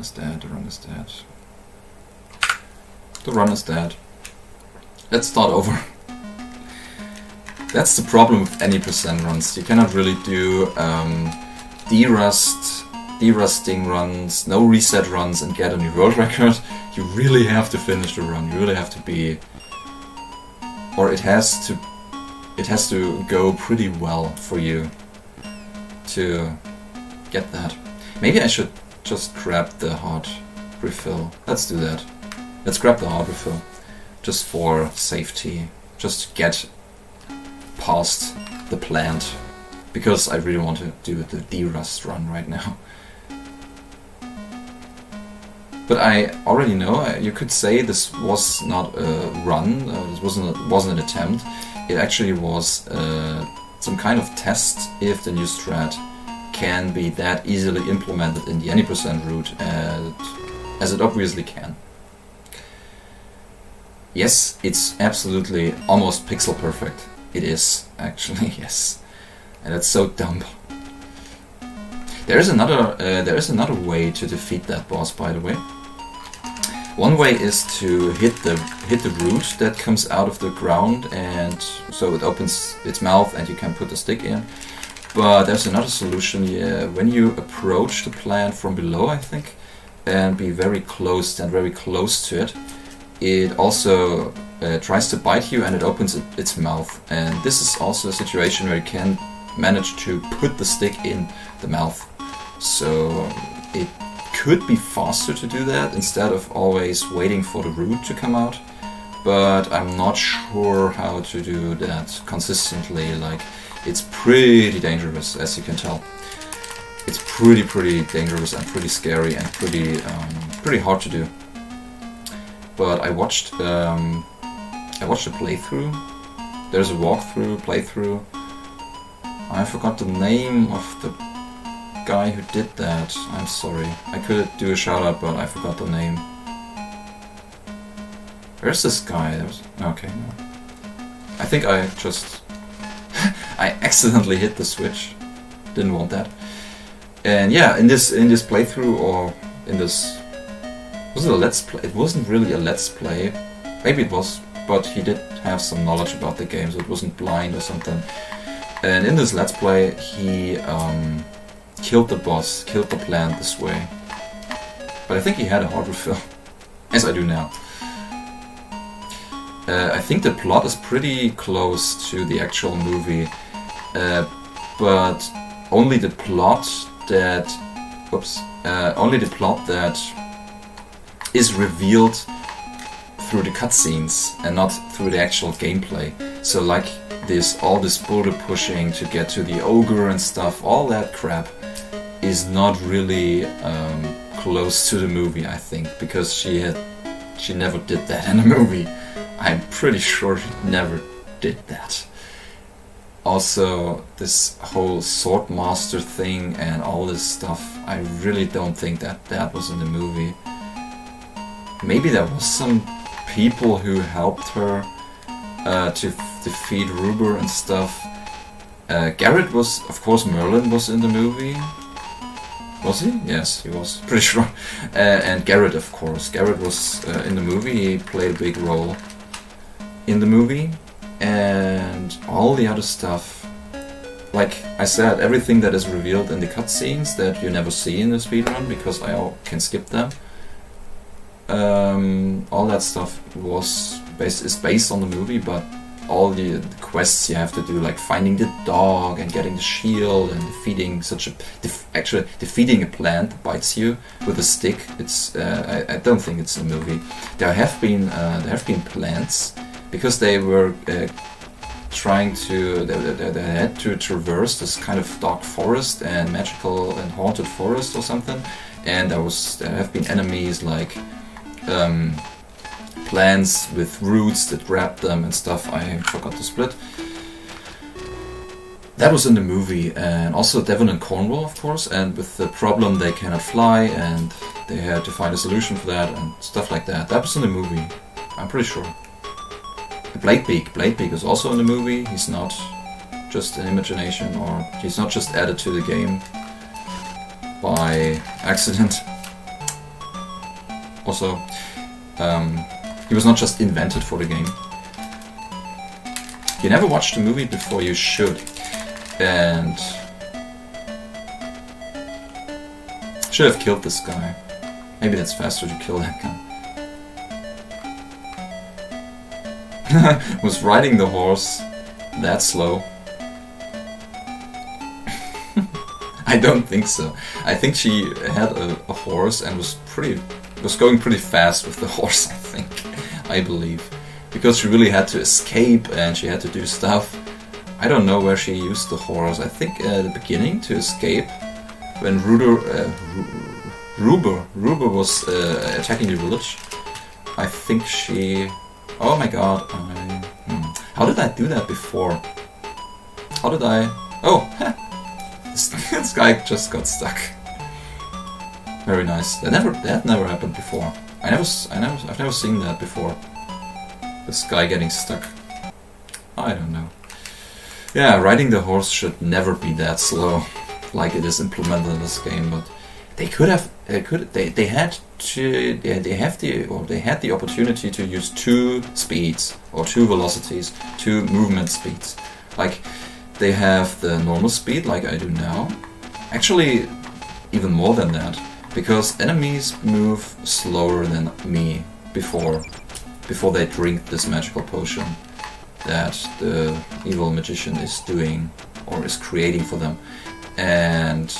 is dead, the run is dead. The run is dead. Let's start over. That's the problem with any percent runs. You cannot really do derusting runs, no reset runs and get a new world record. You really have to finish the run. You really have to be, or it has to go pretty well for you to get that. Maybe I should just grab the heart refill. Let's do that. Let's grab the heart refill, just for safety, just to get past the plant, because I really want to do the derust run right now. But I already know, you could say this was not a run, this wasn't an attempt. It actually was some kind of test if the new strat can be that easily implemented in the any percent route as it obviously can. Yes, it's absolutely almost pixel perfect. It is, actually, yes. And that's so dumb. There is another way to defeat that boss, by the way. One way is to hit the root that comes out of the ground, and so it opens its mouth and you can put the stick in. But there's another solution, yeah, when you approach the plant from below, I think, and be very close to it, it also tries to bite you and it opens its mouth. And this is also a situation where you can manage to put the stick in the mouth. So it could be faster to do that instead of always waiting for the root to come out. But I'm not sure how to do that consistently. Like, it's pretty dangerous, as you can tell. It's pretty dangerous and pretty scary and pretty hard to do. But I watched a playthrough. There's a playthrough. I forgot the name of the guy who did that. I'm sorry. I could do a shout out, but I forgot the name. Where's this guy? Okay, no. I think I just I accidentally hit the switch. Didn't want that. And yeah, in this playthrough, or in this, was it a let's play? It wasn't really a let's play. Maybe it was, but he did have some knowledge about the game, so it wasn't blind or something. And in this let's play, he killed the boss, killed the plant this way. But I think he had a heart refill, as I do now. I think the plot is pretty close to the actual movie, but only the plot that is revealed through the cutscenes and not through the actual gameplay. So like all this boulder pushing to get to the ogre and stuff, all that crap is not really close to the movie, I think, because she never did that in the movie. I'm pretty sure she never did that. Also, this whole sword master thing and all this stuff, I really don't think that was in the movie. Maybe there was some people who helped her to defeat Ruber and stuff. Garrett was, of course, Merlin was in the movie. Was he? Yes, he was. Pretty sure. And Garrett, of course. Garrett was in the movie. He played a big role in the movie. And all the other stuff, like I said, everything that is revealed in the cutscenes that you never see in the speedrun because I can skip them. All that stuff is based on the movie, but all the quests you have to do, like finding the dog and getting the shield and defeating defeating a plant that bites you with a stick. It's I don't think it's a movie. There have been plants because they were they had to traverse this kind of dark forest and magical and haunted forest or something, and there have been enemies like plants with roots that grab them and stuff. I forgot to split. That was in the movie, and also Devon and Cornwall, of course, and with the problem they cannot fly and they had to find a solution for that and stuff like that. That was in the movie, I'm pretty sure. Bladebeak is also in the movie. He's not just an imagination, or he's not just added to the game by accident. Also, he was not just invented for the game. You never watched the movie before, you should. And should have killed this guy. Maybe that's faster to kill that guy. Was riding the horse that slow? I don't think so. I think she had a horse and was going pretty fast with the horse, I think. I believe. Because she really had to escape and she had to do stuff. I don't know where she used the horse. I think at the beginning to escape. When Ruber was attacking the village. I think she... Oh my god. How did I do that before? How did I... Oh! This guy just got stuck. Very nice. That never happened before. I've never seen that before. This guy getting stuck. I don't know. Yeah, riding the horse should never be that slow, like it is implemented in this game. But they had the opportunity to use 2 speeds or 2 velocities, 2 movement speeds. Like they have the normal speed, like I do now. Actually, even more than that, because enemies move slower than me before they drink this magical potion that the evil magician is doing or is creating for them. And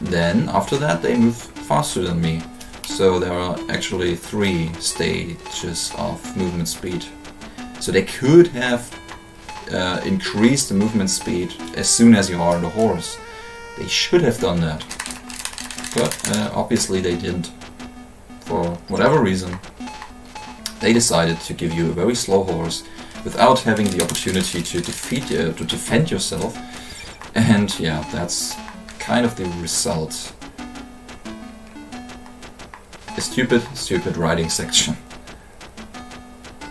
then after that they move faster than me. So there are actually 3 stages of movement speed. So they could have increased the movement speed as soon as you are on the horse. They should have done that. But obviously they didn't. For whatever reason. They decided to give you a very slow horse without having the opportunity to defend yourself. And yeah, that's kind of the result. A stupid riding section.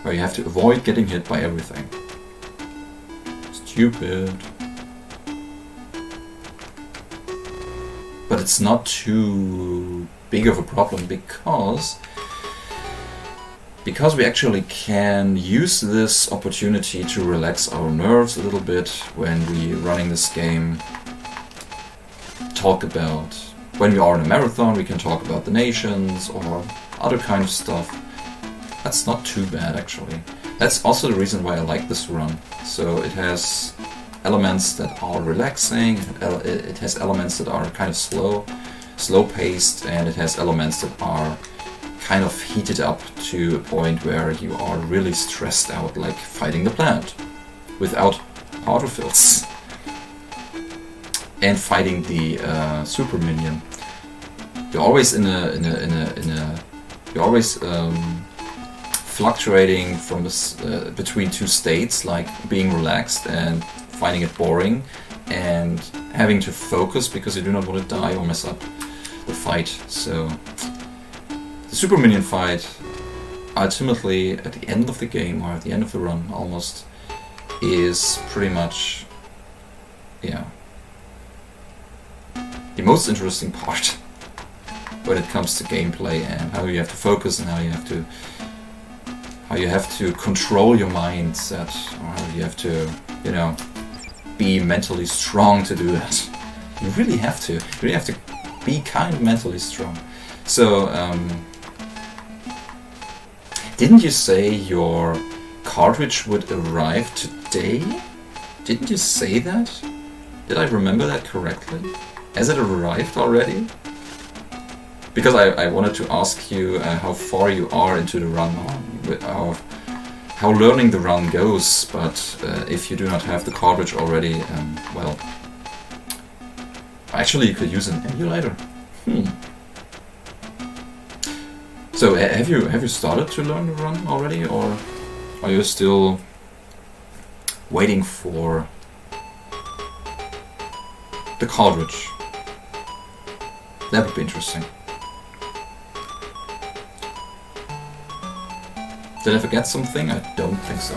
Where you have to avoid getting hit by everything. Stupid. But it's not too big of a problem because we actually can use this opportunity to relax our nerves a little bit when we're running this game. When we are in a marathon, we can talk about the nations or other kind of stuff. That's not too bad actually. That's also the reason why I like this run. So it has elements that are relaxing, it has elements that are kind of slow paced, and it has elements that are kind of heated up to a point where you are really stressed out, like fighting the planet without autofills and fighting the super minion. You're always you're always fluctuating from between 2 states, like being relaxed and finding it boring and having to focus because you do not want to die or mess up the fight. So the super minion fight, ultimately at the end of the game, or at the end of the run almost, is pretty much, yeah, the most interesting part when it comes to gameplay and how you have to focus and how you have to control your mindset, or how you have to, be mentally strong to do that. You really have to be kind of mentally strong. So, didn't you say your cartridge would arrive today? Didn't you say that? Did I remember that correctly? Has it arrived already? Because I wanted to ask you how far you are into the run, or how learning the run goes, but if you do not have the cartridge already, well, actually you could use an emulator. So have you started to learn the run already, or are you still waiting for the cartridge? That would be interesting. Did I forget something? I don't think so.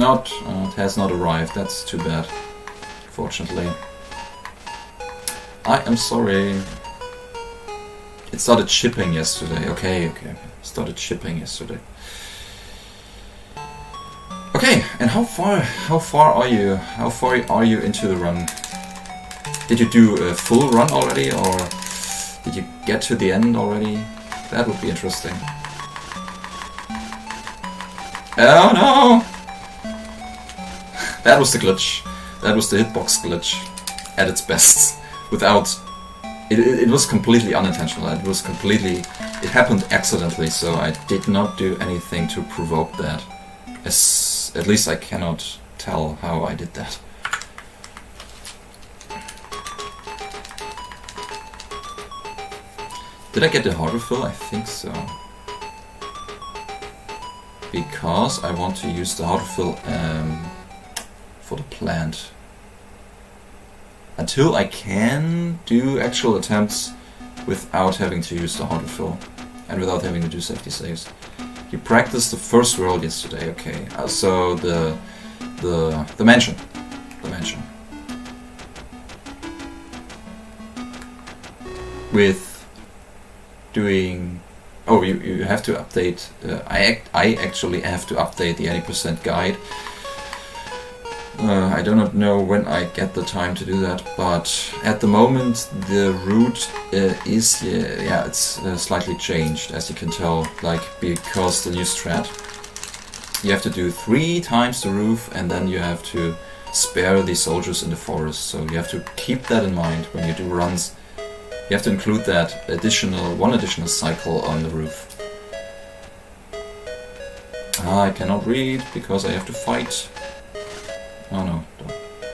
It has not arrived. That's too bad, fortunately. I am sorry. It started shipping yesterday. Okay. Started shipping yesterday. Okay, and how far are you? How far are you into the run? Did you do a full run already, or did you get to the end already? That would be interesting. Oh no! That was the glitch. That was the hitbox glitch at its best. Without... It was completely unintentional. It happened accidentally, so I did not do anything to provoke that. At least I cannot tell how I did that. Did I get the harder fill? I think so. Because I want to use the harder fill for the plant. Until I can do actual attempts without having to use the harder fill and without having to do safety saves. You practiced the first world yesterday, okay. So the mansion. The mansion. With doing... Oh, you have to update... I actually have to update the 80% guide. I do not know when I get the time to do that, but at the moment the route is... yeah, it's slightly changed, as you can tell, like, because the new strat. You have to do 3 times the roof, and then you have to spare the soldiers in the forest, so you have to keep that in mind when you do runs. You have to include that one additional cycle on the roof. I cannot read because I have to fight. Oh no,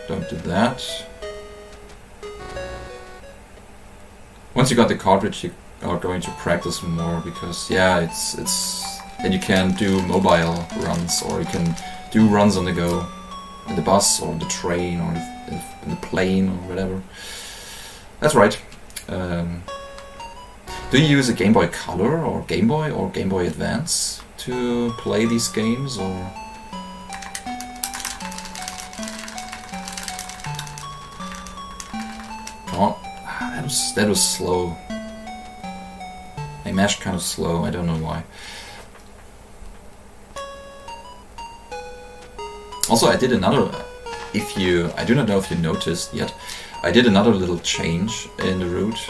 don't do that. Once you got the cartridge, you are going to practice more because yeah, it's and you can do mobile runs, or you can do runs on the go, in the bus or the train or in the plane or whatever. That's right. Do you use a Game Boy Color or Game Boy Advance to play these games, or? Oh, that was slow. I mashed kind of slow. I don't know why. Also, I did another. I do not know if you noticed yet. I did another little change in the route.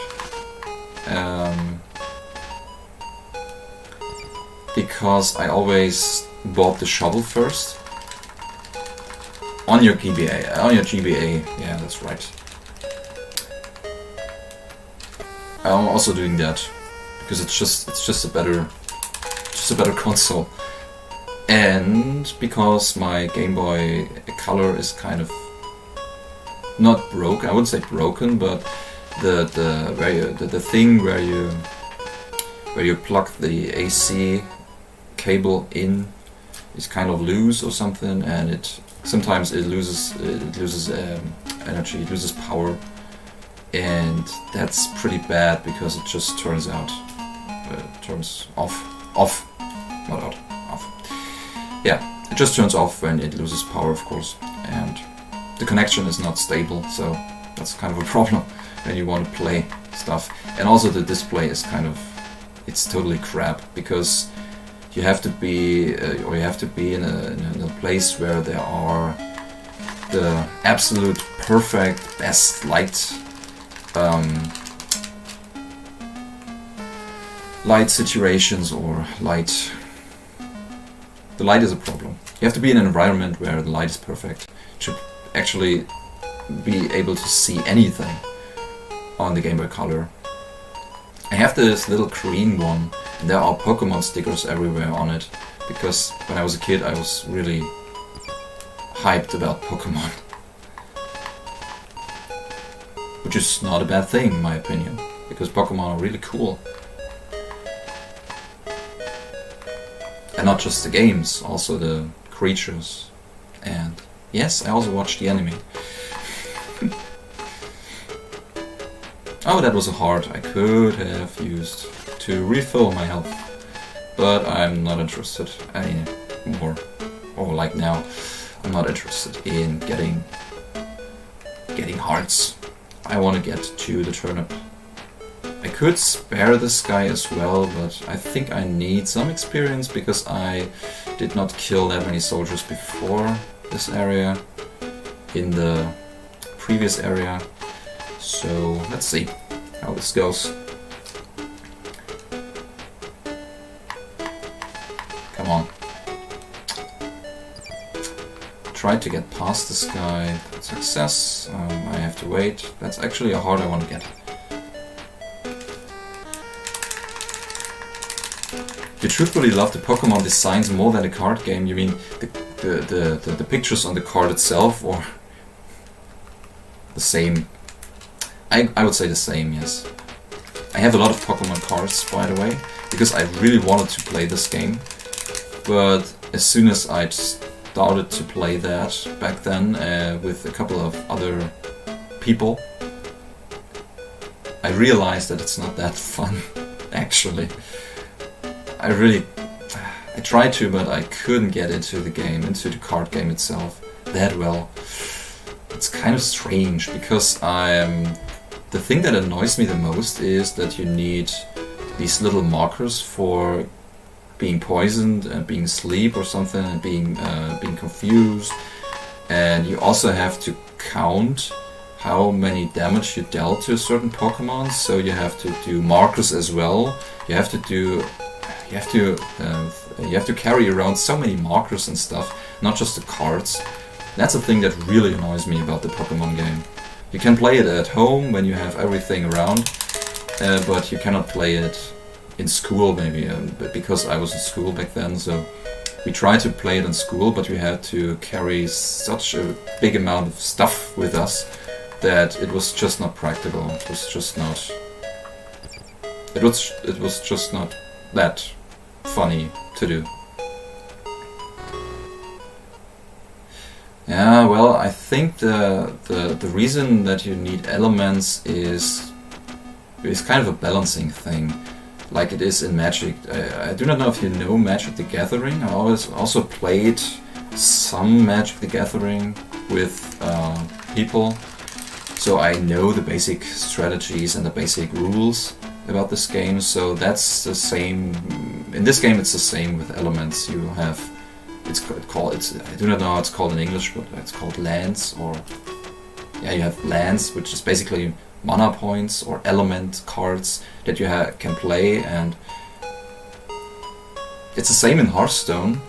Because I always bought the shovel first. On your GBA, yeah, that's right. I'm also doing that because it's just a better console, and because my Game Boy Color is kind of not broken. I wouldn't say broken, but the thing where you plug the AC cable in is kind of loose or something, and sometimes it loses energy, it loses power. And that's pretty bad because it just turns off. Not out, off. Yeah, it just turns off when it loses power, of course, and the connection is not stable, so that's kind of a problem when you want to play stuff. And also the display is it's totally crap because you have to be in a place where there are the absolute perfect best light. Light situations or light. The light is a problem. You have to be in an environment where the light is perfect to actually be able to see anything on the Game Boy Color. I have this little green one, and there are Pokemon stickers everywhere on it because when I was a kid I was really hyped about Pokemon. Which is not a bad thing, in my opinion, because Pokemon are really cool. And not just the games, also the creatures. And yes, I also watched the anime. Oh, that was a heart I could have used to refill my health. But I'm not interested anymore. Or like now, I'm not interested in getting hearts. I want to get to the turnip. I could spare this guy as well, but I think I need some experience because I did not kill that many soldiers before this area, in the previous area. So let's see how this goes. Come on. Tried to get past this guy. Success. I have to wait. That's actually a heart I want to get. You truthfully love the Pokemon designs more than the card game? You mean the pictures on the card itself, or the same? I would say the same, yes. I have a lot of Pokemon cards, by the way, because I really wanted to play this game. But as soon as I started to play that back then with a couple of other people, I realized that it's not that fun, actually. I tried to, but I couldn't get into the game, into the card game itself that well. It's kind of strange, because the thing that annoys me the most is that you need these little markers for being poisoned and being asleep or something, and being confused, and you also have to count how many damage you dealt to a certain Pokemon, so you have to do markers as well. You have to carry around so many markers and stuff, not just the cards. That's a thing that really annoys me about the Pokemon game. You can play it at home when you have everything around, but you cannot play it in school maybe, but because I was in school back then, so we tried to play it in school, but we had to carry such a big amount of stuff with us that it was just not practical. It was just not that funny to do. Yeah, well, I think the reason that you need elements is kind of a balancing thing, like it is in Magic. I do not know if you know Magic the Gathering. I also played some Magic the Gathering with people, so I know the basic strategies and the basic rules about this game. So that's the same in this game. It's the same with elements. You have I do not know how it's called in English, but it's called lands, or yeah, you have lands, which is basically mana points or element cards that you can play, and it's the same in Hearthstone,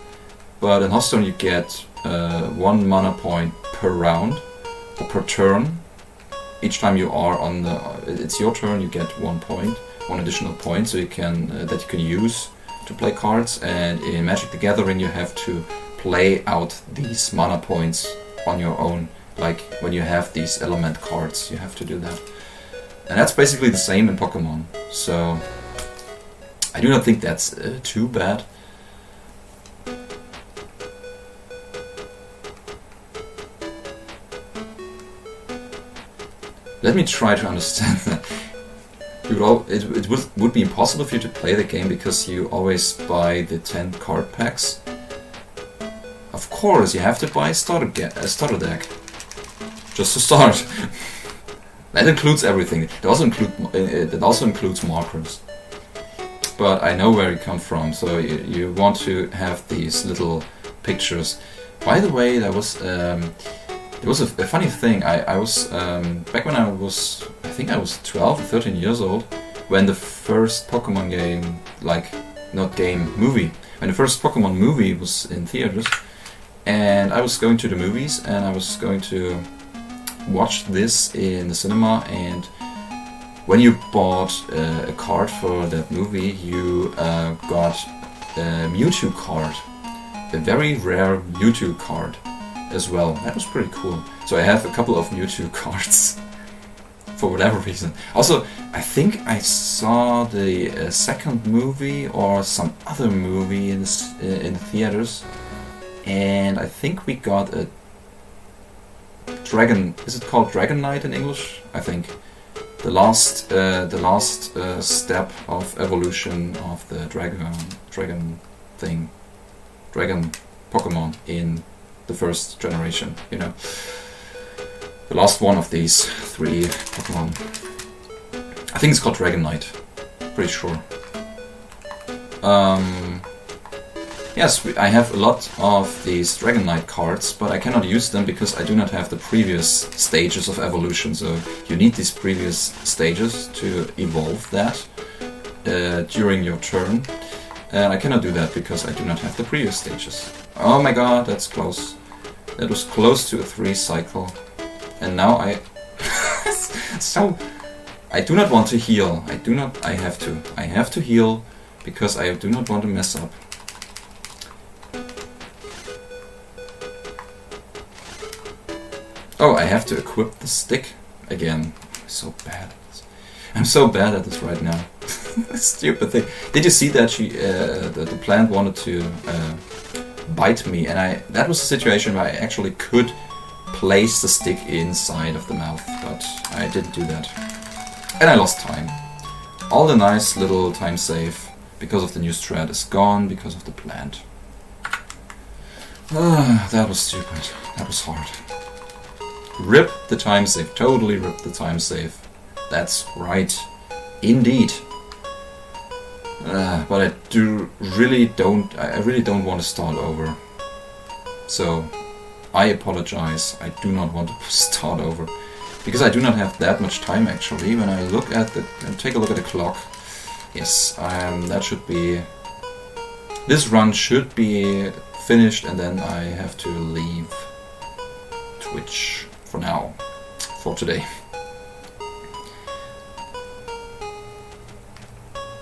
but in Hearthstone you get 1 mana point per round or per turn. Each time you are on it's your turn, you get 1 point, 1 additional point, so you can that you can use to play cards. And in Magic the Gathering you have to play out these mana points on your own, like when you have these element cards, you have to do that. And that's basically the same in Pokemon, so I do not think that's too bad. Let me try to understand that. It would be impossible for you to play the game because you always buy the 10 card packs. Of course, you have to buy a starter deck just to start. That includes everything. It also includes markers. But I know where you come from. So you want to have these little pictures. By the way, there was a funny thing. I was back when I think I was 12 or 13 years old, when the first Pokemon game, movie, when the first Pokemon movie was in theaters, and I was going to the movies, and I was going to watch this in the cinema. And when you bought a card for that movie, you got a Mewtwo card, a very rare Mewtwo card as well. That was pretty cool. So I have a couple of Mewtwo cards for whatever reason. Also, I think I saw the second movie or some other movie in the theaters, and I think we got a dragon. Is it called Dragon Knight in English? I think the last step of evolution of the dragon Pokemon in the first generation, you know. The last one of these 3 Pokemon. I think it's called Dragon Knight. Pretty sure. Yes, I have a lot of these Dragon Knight cards, but I cannot use them because I do not have the previous stages of evolution. So you need these previous stages to evolve that during your turn. And I cannot do that because I do not have the previous stages. Oh my god, that's close. That was close to a 3 cycle. And now I... So... I do not want to heal. I have to. I have to heal because I do not want to mess up. Oh, I have to equip the stick again. I'm so bad at this. I'm so bad at this right now. Stupid thing. Did you see that the plant wanted to bite me, and that was a situation where I actually could place the stick inside of the mouth, but I didn't do that. And I lost time. All the nice little time save because of the new strat is gone because of the plant. That was stupid. That was hard. Rip the time save. Totally rip the time save. That's right. Indeed. But I really don't want to start over. So I apologize. I do not want to start over. Because I do not have that much time actually. When I look at take a look at the clock. Yes, that should be... This run should be finished and then I have to leave Twitch for now. For today.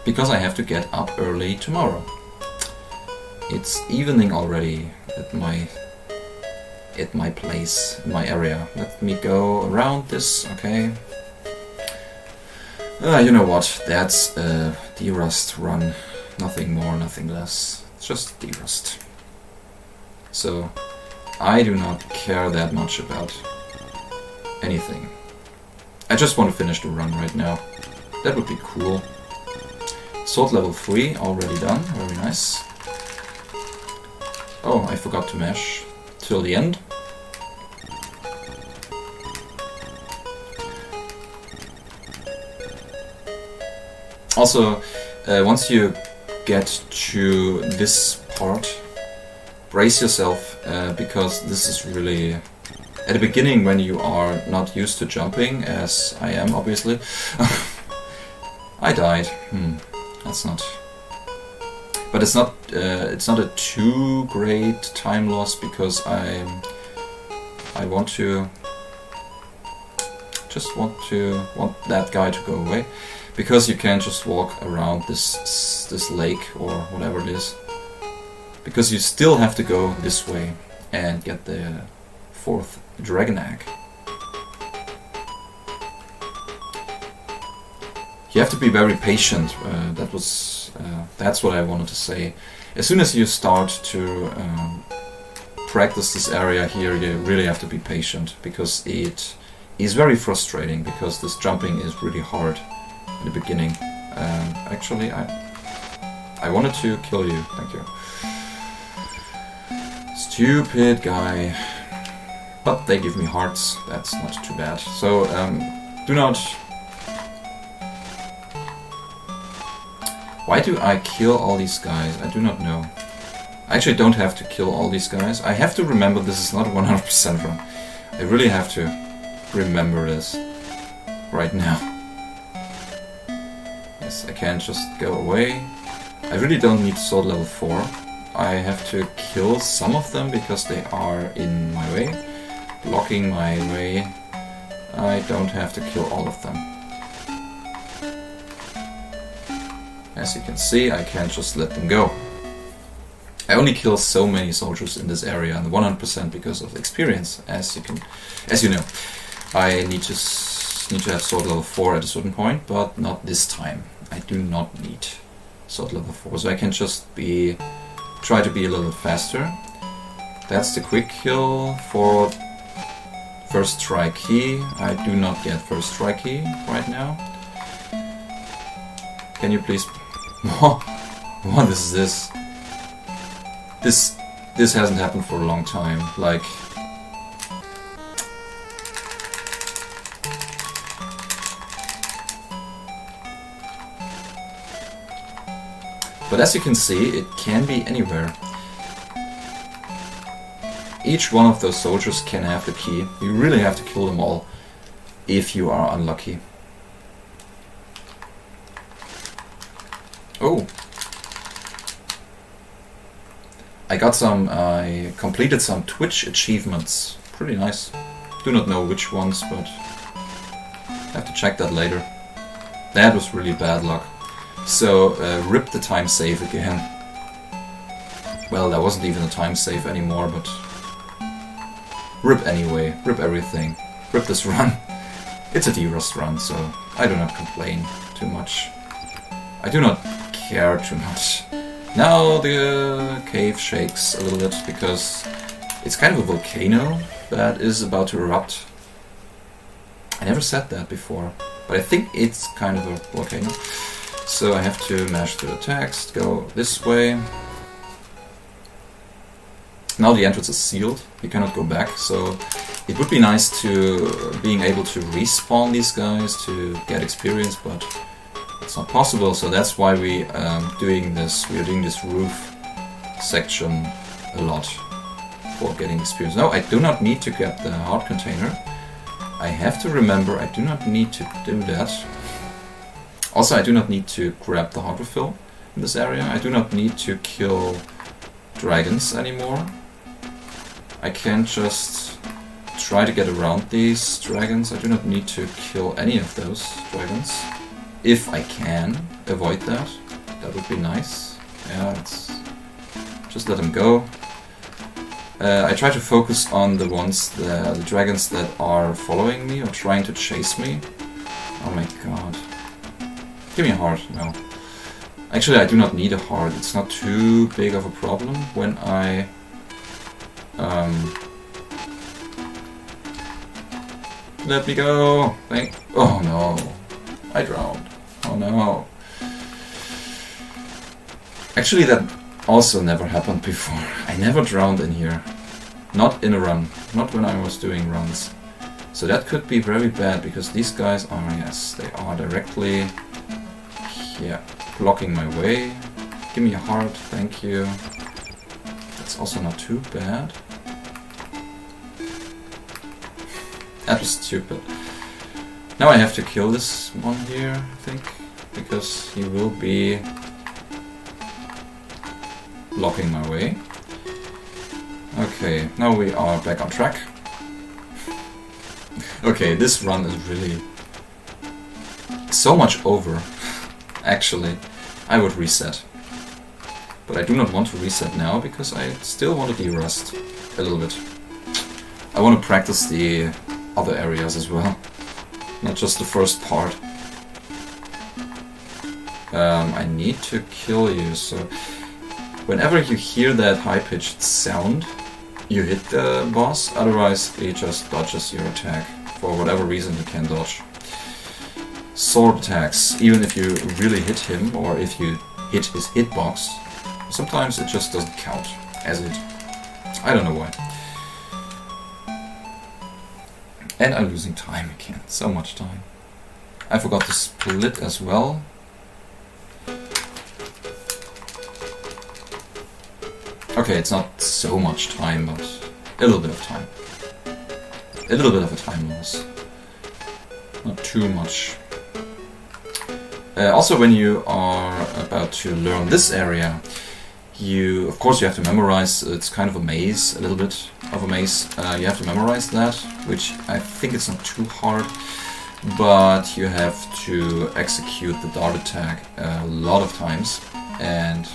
Because I have to get up early tomorrow. It's evening already at my place, in my area. Let me go around this, okay. You know what, that's a derust run. Nothing more, nothing less. It's just derust. So, I do not care that much about anything. I just want to finish the run right now. That would be cool. Sword level 3, already done, very nice. Oh, I forgot to mash till the end. Also, once you get to this part, brace yourself, because this is really... At the beginning, when you are not used to jumping, as I am, obviously, I died. That's not... But it's not a too great time loss, because I want to... Just want that guy to go away. Because you can't just walk around this lake or whatever it is. Because you still have to go this way and get the 4th dragon egg. You have to be very patient. That's what I wanted to say. As soon as you start to practice this area here, you really have to be patient, because it is very frustrating, because this jumping is really hard in the beginning. Actually, I wanted to kill you. Thank you. Stupid guy. But they give me hearts. That's not too bad. So do not... Why do I kill all these guys? I do not know. I actually don't have to kill all these guys. I have to remember this is not a 100% run. I really have to remember this right now. Yes, I can't just go away. I really don't need sword level 4. I have to kill some of them because they are in my way, blocking my way. I don't have to kill all of them. As you can see, I can't just let them go. I only kill so many soldiers in this area, and 100% because of experience, as you know. I need to have sword level 4 at a certain point, but not this time. I do not need sword level 4, so I can just try to be a little faster. That's the quick kill for first try key. I do not get first try key right now. Can you please... What is this? This hasn't happened for a long time. Like... But as you can see, it can be anywhere. Each one of those soldiers can have the key. You really have to kill them all if you are unlucky. Oh! I completed some Twitch achievements. Pretty nice. Do not know which ones, but have to check that later. That was really bad luck. So, rip the time save again. Well, that wasn't even a time save anymore, but... rip anyway. Rip everything. Rip this run. It's a derust run, so I do not complain too much. I do not care too much. Now the cave shakes a little bit because it's kind of a volcano that is about to erupt. I never said that before, but I think it's kind of a volcano. So I have to mash through the text, go this way. Now the entrance is sealed, you cannot go back, so it would be nice to being able to respawn these guys to get experience, but it's not possible, so that's why we are doing this roof section a lot for getting experience. No, I do not need to get the heart container. I have to remember I do not need to do that. Also, I do not need to grab the heart refill in this area. I do not need to kill dragons anymore. I can just try to get around these dragons. I do not need to kill any of those dragons. If I can avoid that, that would be nice. Yeah, let's just let them go. I try to focus on the ones, the dragons that are following me or trying to chase me. Oh my god. Give me a heart, no. Actually, I do not need a heart. It's not too big of a problem when I... let me go! Oh no. I drowned. Oh no. Actually, that also never happened before. I never drowned in here. Not in a run. Not when I was doing runs. So that could be very bad, because these guys are, yes, they are directly... yeah, blocking my way. Give me a heart, thank you. That's also not too bad. That was stupid. Now I have to kill this one here, I think, because he will be blocking my way. Okay, now we are back on track. Okay, this run is really so much over. Actually, I would reset. But I do not want to reset now, because I still want to derust a little bit. I want to practice the other areas as well. Not just the first part. I need to kill you, so whenever you hear that high-pitched sound, you hit the boss, otherwise he just dodges your attack. For whatever reason he can dodge. Sword attacks, even if you really hit him, or if you hit his hitbox, sometimes it just doesn't count as it. I don't know why. And I'm losing time again, so much time. I forgot to split as well. Okay, it's not so much time, but a little bit of time. A little bit of a time loss. Not too much. Also, when you are about to learn this area, of course you have to memorize. It's kind of a maze, a little bit of a maze. You have to memorize that, which I think it's not too hard, but you have to execute the dart attack a lot of times, and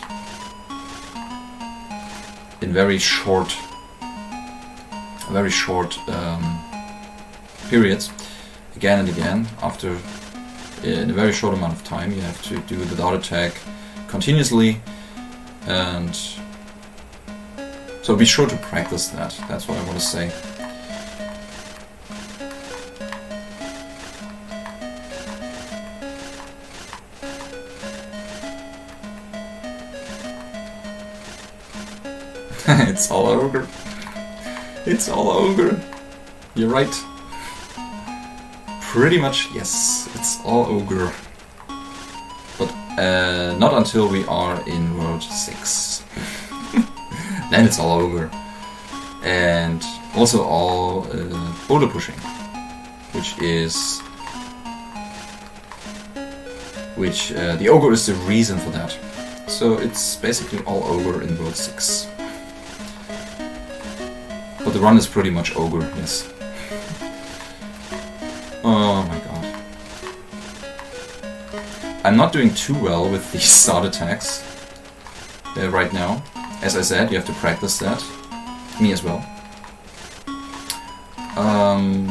in very short periods, again and again. After in a very short amount of time, you have to do the dart attack continuously, and so be sure to practice that. That's what I want to say. It's all ogre. It's all ogre. You're right. Pretty much, yes. It's all ogre. But Not until we are in World 6. Then it's all over. And also all boulder pushing, which the ogre is the reason for that. So it's basically all over in World 6. But the run is pretty much ogre, yes. Oh my god. I'm not doing too well with these start attacks right now. As I said, you have to practice that. Me as well. Come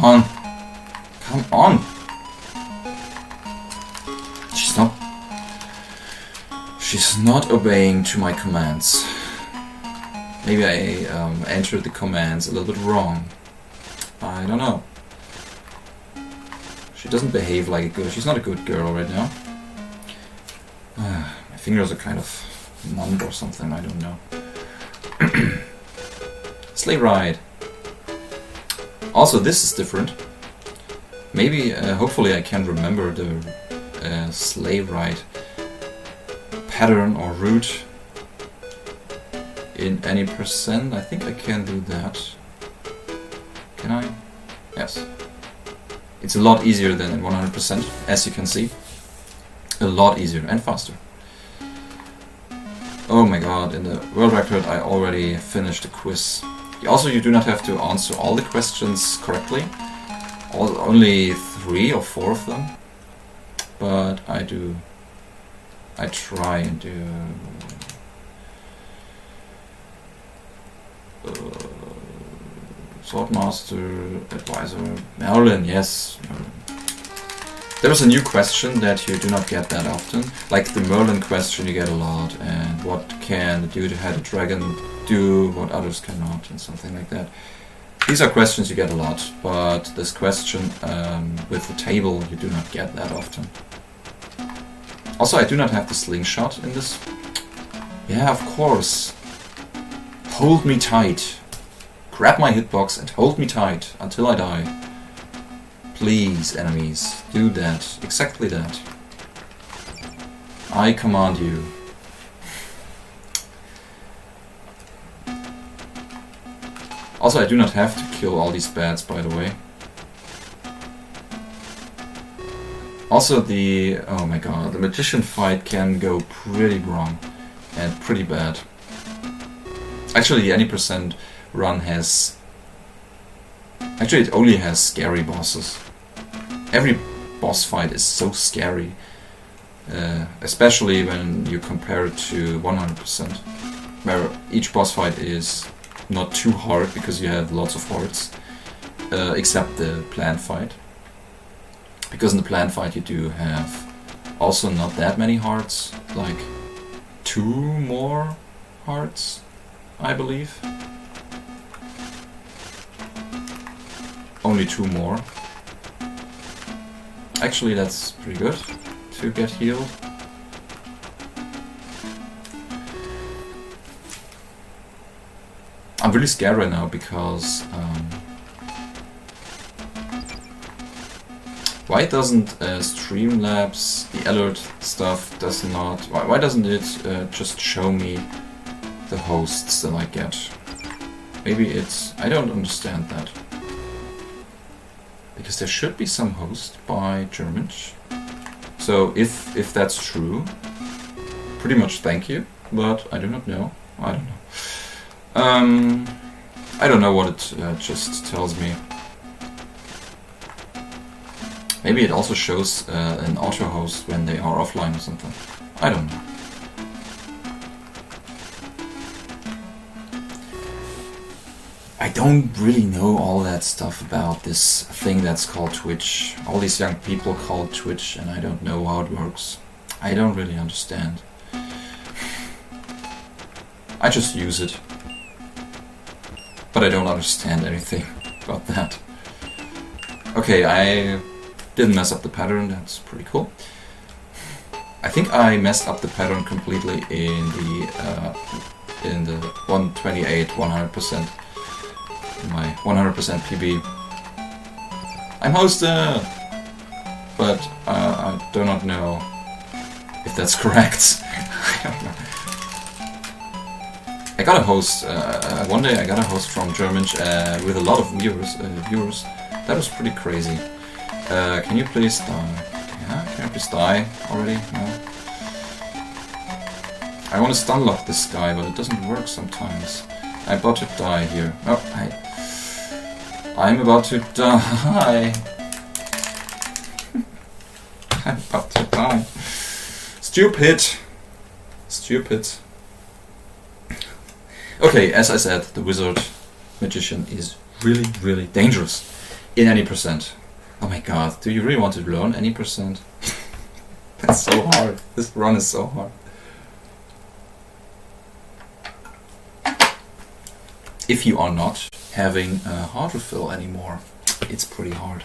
on. Come on. She's not obeying to my commands. Maybe I entered the commands a little bit wrong. I don't know. She doesn't behave like a good... She's not a good girl right now. My fingers are kind of numbed or something, I don't know. Sleigh ride. Also, this is different. Maybe, hopefully I can remember the sleigh ride pattern or route in any percent. I think I can do that. Can I? Yes. It's a lot easier than in 100%, as you can see. A lot easier and faster. Oh my god, in the world record I already finished the quiz. Also, you do not have to answer all the questions correctly. Only 3 or 4 of them. But I do. I try and do. Swordmaster, Advisor, Merlin, yes. Merlin. There's a new question that you do not get that often. Like the Merlin question you get a lot, and what can the dude-headed dragon do, what others cannot, and something like that. These are questions you get a lot, but this question with the table you do not get that often. Also, I do not have the slingshot in this. Yeah, of course. Hold me tight. Grab my hitbox and hold me tight until I die. Please, enemies, do that. Exactly that. I command you. Also, I do not have to kill all these bats, by the way. Also, oh my god, the magician fight can go pretty wrong and pretty bad. Actually, the any percent run has... Actually, it only has scary bosses. Every boss fight is so scary. Especially when you compare it to 100%. Where each boss fight is not too hard because you have lots of hearts. Except the plan fight. Because in the plan fight you do have also not that many hearts. Like 2 more hearts, I believe. Only 2 more. Actually, that's pretty good to get healed. I'm really scared right now because why doesn't Streamlabs, the alert stuff, does not... Why doesn't it just show me the hosts that I get? Maybe it's... I don't understand that. Because there should be some host by German. So if that's true, pretty much thank you, but I do not know. I don't know. I don't know what it just tells me. Maybe it also shows an auto host when they are offline or something. I don't know. I don't really know all that stuff about this thing that's called Twitch. All these young people call it Twitch and I don't know how it works. I don't really understand. I just use it. But I don't understand anything about that. Okay, I didn't mess up the pattern, that's pretty cool. I think I messed up the pattern completely in the 128 100%. My 100% PB. I'm hosted! But I do not know if that's correct. I don't know. I got a host, one day I got a host from German with a lot of viewers. That was pretty crazy. Can you please die? Yeah, can you please die already? No. I want to stun lock this guy, but it doesn't work sometimes. I'm about to die here. Oh, I'm about to die. I'm about to die. Stupid. Stupid. Okay, as I said, the wizard magician is really, really dangerous in any percent. Oh my god, do you really want to learn any percent? That's so hard. This run is so hard. If you are not having a hard refill anymore, it's pretty hard.